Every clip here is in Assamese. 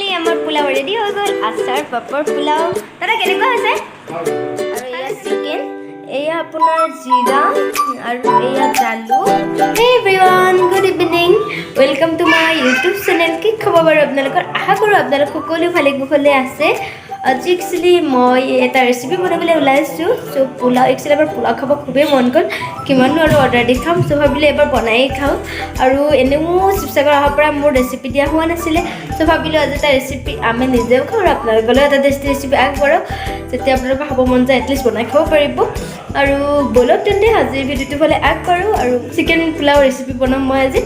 ফাইনেলি আমাৰ পোলাও ৰেডি হৈ গ'ল। আচাৰ পাপৰ পোলাও দাদা কেনেকুৱা হৈছে? আৰু এয়া চিকেন, এয়া আপোনাৰ জিৰা আৰু এয়া জালু। হে everyone, good evening, welcome to my YouTube channel. কি খবৰ বাৰু আপোনালোকৰ? আশা কৰোঁ আপোনালোক সকলো ভালে কুশলে আছে। আজি একচুৱেলি মই এটা ৰেচিপি বনাবলৈ ওলাইছোঁ। চ' পোলাও একচুৱেলি এবাৰ পোলাও খাব খুবেই মন গ'ল, কিমাননো আৰু অৰ্ডাৰ দি খাম। চ' ভাবিলোঁ এবাৰ বনায়েই খাওঁ। আৰু এনেও শিৱসাগৰ অহাৰ পৰা মোৰ ৰেচিপি দিয়া হোৱা নাছিলে। চ' ভাবিলোঁ আজি এটা ৰেচিপি আমি নিজেও খাওঁ আৰু আপোনালোকলৈও এটা টেষ্টি ৰেচিপি আগবঢ়াওঁ, যেতিয়া আপোনালোকৰ খাব মন যায় এটলিষ্ট বনাই খাব পাৰিব। আৰু ব'লক তেন্তে আজিৰ ভিডিঅ'টো ফালে আগবাঢ়োঁ। আৰু চিকেন পোলাও ৰেচিপি বনাম মই আজি।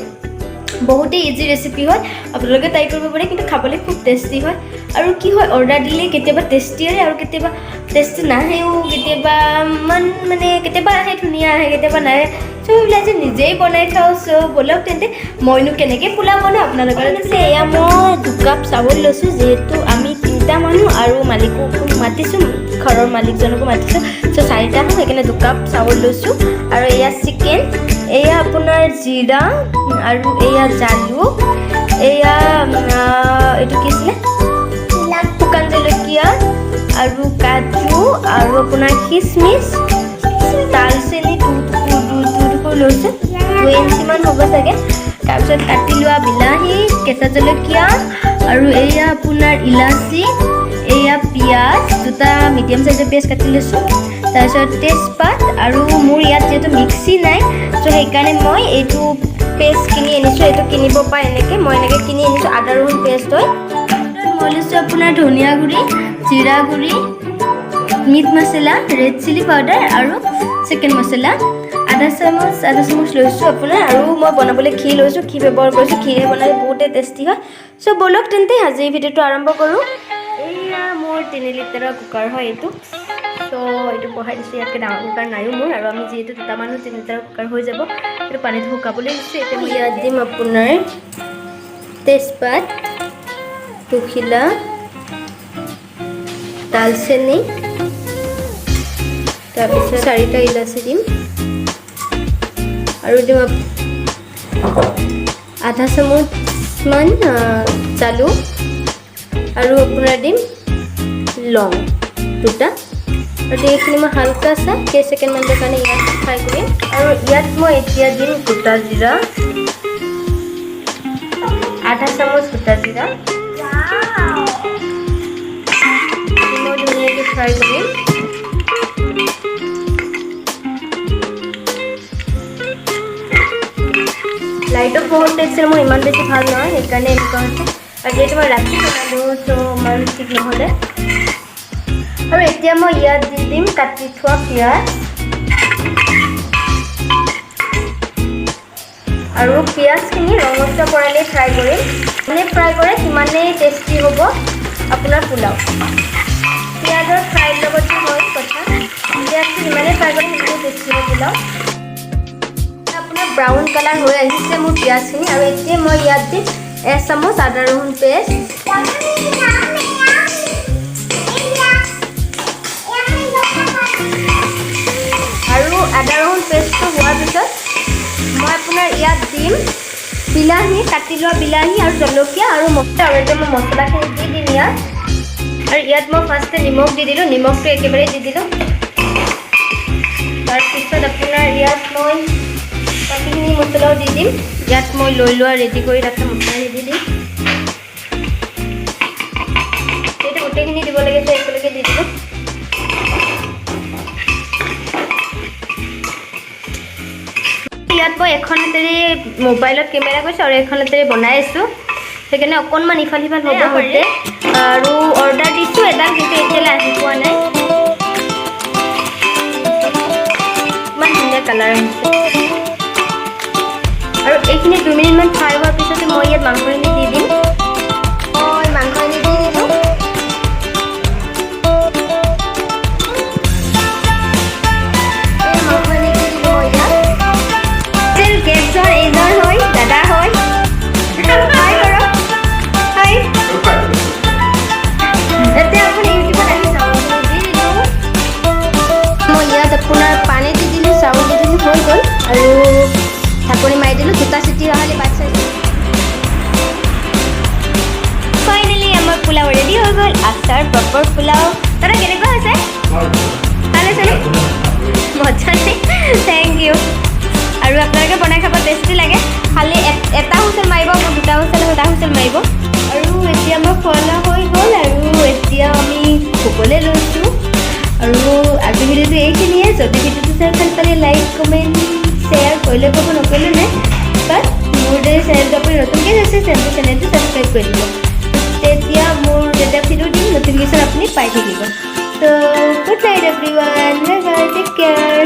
বহুতেই ইজি ৰেচিপি হয়, আপোনালোকে ট্ৰাই কৰিব পাৰে, কিন্তু খাবলৈ খুব টেষ্টি হয়। আৰু কি হয়, অৰ্ডাৰ দিলে কেতিয়াবা টেষ্টি আহে আৰু কেতিয়াবা টেষ্টি নাহেও, কেতিয়াবা কেতিয়াবা আহে ধুনীয়া আহে, কেতিয়াবা নাহে। চ' এইবিলাক যে নিজেই বনাই খাওঁ। চ' ব'লক তেন্তে মইনো কেনেকৈ পোলাও বনাওঁ আপোনালোকৰ এয়া মই 2 কাপ চাউল লৈছোঁ, যিহেতু আমি 3টা মানুহ আৰু মালিককো মাতিছোঁ, ঘৰৰ মালিকজনকো মাতিছোঁ। চ' 4টা হয়, সেইকাৰণে 2 কাপ চাউল লৈছোঁ। আৰু এয়া চিকেন, এয়া আপোনাৰ জিৰা আৰু এয়া জালুক, এয়া এইটো কি আছিলে শুকান জলকীয়া আৰু কাজু আৰু আপোনাৰ খিচমিচ, দালচেনি টুকুৰ লৈছোঁ, 2 ইঞ্চিমান হ'ব চাগে। তাৰপিছত কাটি লোৱা বিলাহী, কেঁচা জলকীয়া আৰু এয়া আপোনাৰ ইলাচি, এয়া পিঁয়াজ 2টা মিডিয়াম চাইজৰ পিঁয়াজ কাটি লৈছোঁ। তাৰপিছত তেজপাত, আৰু মোৰ ইয়াত যিহেতু মিক্সি নাই, চ' সেইকাৰণে মই এইটো পেষ্ট কিনি আনিছোঁ। এইটো কিনিব পাই এনেকৈ, মই এনেকৈ কিনি আনিছোঁ, আদা ৰহুন পেষ্ট হয়। মই লৈছোঁ আপোনাৰ ধনিয়া গুড়ি, জিৰা গুড়ি, মিট মছলা, ৰেড চিলি পাউডাৰ আৰু চিকেন মছলা আধা চামুচ লৈছোঁ আপোনাৰ। আৰু মই বনাবলৈ ঘি লৈছোঁ, ঘি ব্যৱহাৰ কৰিছোঁ, ঘিৰে বনালে বহুতেই টেষ্টি হয়। চ' ব'লক তেন্তে আজিৰ ভিডিঅ'টো আৰম্ভ কৰোঁ। এয়া মোৰ 3 লিটাৰৰ কুকাৰ হয় এইটো। চ' এইটো বহাই দিছোঁ, ইয়াতকৈ ডাঙৰ কুকাৰ নাইও মোৰ, আৰু আমি যিহেতু 2টা মানুহ 3 লিটাৰৰ কুকাৰ হৈ যাব। এইটো পানীটো শুকাবলৈ দিছোঁ। এতিয়া মই ইয়াত দিম আপোনাৰ তেজপাত, পখিলা, দালচেনি, তাৰপিছত 4টা ইলাচি দিম, আৰু দিম আধা চামুচমান জালুক, আৰু আপোনাৰ দিম লং 2টা। আৰু এইখিনি মই হালকা চা কেইছেকেণ্ডমানৰ কাৰণে ইয়াত ফ্ৰাই কৰিম। আৰু ইয়াত মই এতিয়া দিম গোটা জিৰা, আধা চামুচ গোটা জিৰা, মই ধুনীয়াকৈ ফ্ৰাই কৰিম। লাইটত বহুত টেক্সচাৰ মোৰ ইমান বেছি ভাল নহয়, সেইকাৰণে এনেকুৱা হৈছে। আৰু যিহেতু মই ৰাতি বনালোঁ, চ' ইমান ঠিক নহ'লে। আৰু এতিয়া মই ইয়াত দি দিম কাটি থোৱা পিঁয়াজ, আৰু পিঁয়াজখিনি ৰঙচুৱা পৰালৈ ফ্ৰাই কৰিম। যিমানে ফ্ৰাই কৰে সিমানেই টেষ্টি হ'ব আপোনাৰ পোলাও। পিঁয়াজৰ ফ্ৰাইৰ লগতো হয় কথা, পিঁয়াজটো যিমানে ফ্ৰাই কৰে সিমানেই টেষ্টি হ'ব পোলাও। আপোনাৰ ব্ৰাউন কালাৰ হৈ আহিছে মোৰ পিঁয়াজখিনি। আৰু এতিয়া মই ইয়াত দিম 1 চামুচ আদা ৰহুন পেষ্ট, আৰু আদা ৰহুন পেষ্টটো হোৱাৰ পিছত মই আপোনাৰ ইয়াত দিম বিলাহী, কাটি লোৱা বিলাহী আৰু জলকীয়া আৰু মছলা। আৰু এতিয়া মই মছলাখিনি দি দিম ইয়াত। আৰু ইয়াত মই ফাৰ্ষ্টে নিমখ দি দিলোঁ, নিমখটো একেবাৰে দি দিলোঁ। তাৰপিছত আপোনাৰ ইয়াত মই বাকীখিনি মছলাও দি দিম। ইয়াত মই লৈ লোৱা ৰেডি কৰি ৰখা মছলাখিনি দি দিম। সেইটো গোটেইখিনি দিব লাগে, যে একেলগে দি দিলোঁ। ইয়াত মই এখন হাতেৰে মোবাইলত কেমেৰা কৰিছোঁ আৰু এখন হাতেৰে বনাই আছোঁ, সেইকাৰণে অকণমান ইফাল সিফাল হ'ব পাৰে। আৰু অৰ্ডাৰ দিছোঁ এডাল, কিন্তু এতিয়ালৈ আহি পোৱা নাই। ইমান ধুনীয়া কালাৰ আহিছে। আৰু এইখিনি 2 মিনিটমান ফ্ৰাই হোৱাৰ পিছতে মই ইয়াত মাংসখিনি দি দিম। মই মাংসখিনি দি দিলোঁ। এইজন হয় দাদা হয়, হাই কৰক, হাই। এতিয়া আপুনি ইউটিউবত আহি চাব দি দিলোঁ। মই ইয়াত আপোনাৰ পানী দি দিলোঁ, চাউল দি দিলোঁ, হৈ গ'ল। আৰু ঢাকনি মাৰি দিলোঁ, 2টা চিটি অহালৈ বাট চাইছোঁ। হৈ গ'ল আচাৰ পাপৰ পোলাও দাদা কেনেকুৱা হৈছে ভাল হৈছেনে মজা নে থেংক ইউ আৰু আপোনালোকে বনাই খাব টেষ্টি লাগে খালি এটা হুইচেল মাৰিব মোৰ দুটা হুইচেল মাৰিব আৰু এতিয়া আমাৰ খোৱা হৈ গ'ল আৰু এতিয়া আমি শুবলৈ লৈছোঁ আৰু আজি ভিডিঅ'টো এইখিনিয়ে যদি ভিডিঅ'টো চাই ভাল পালে লাইক কমেণ্ট শ্বেয়াৰ কৰিলে ক'ব নকৰিলে নাই বাট মোৰ যদি চেনেলটো আপুনি নতুনকৈ হৈছে চেনেলটো ছাবস্ক্ৰাইব কৰি দিব তেতিয়া মোৰ যেতিয়া ভিডিঅ' দিম নটিফিকেশ্যন আপুনি পাই থাকিব ত' good night everyone bye bye take care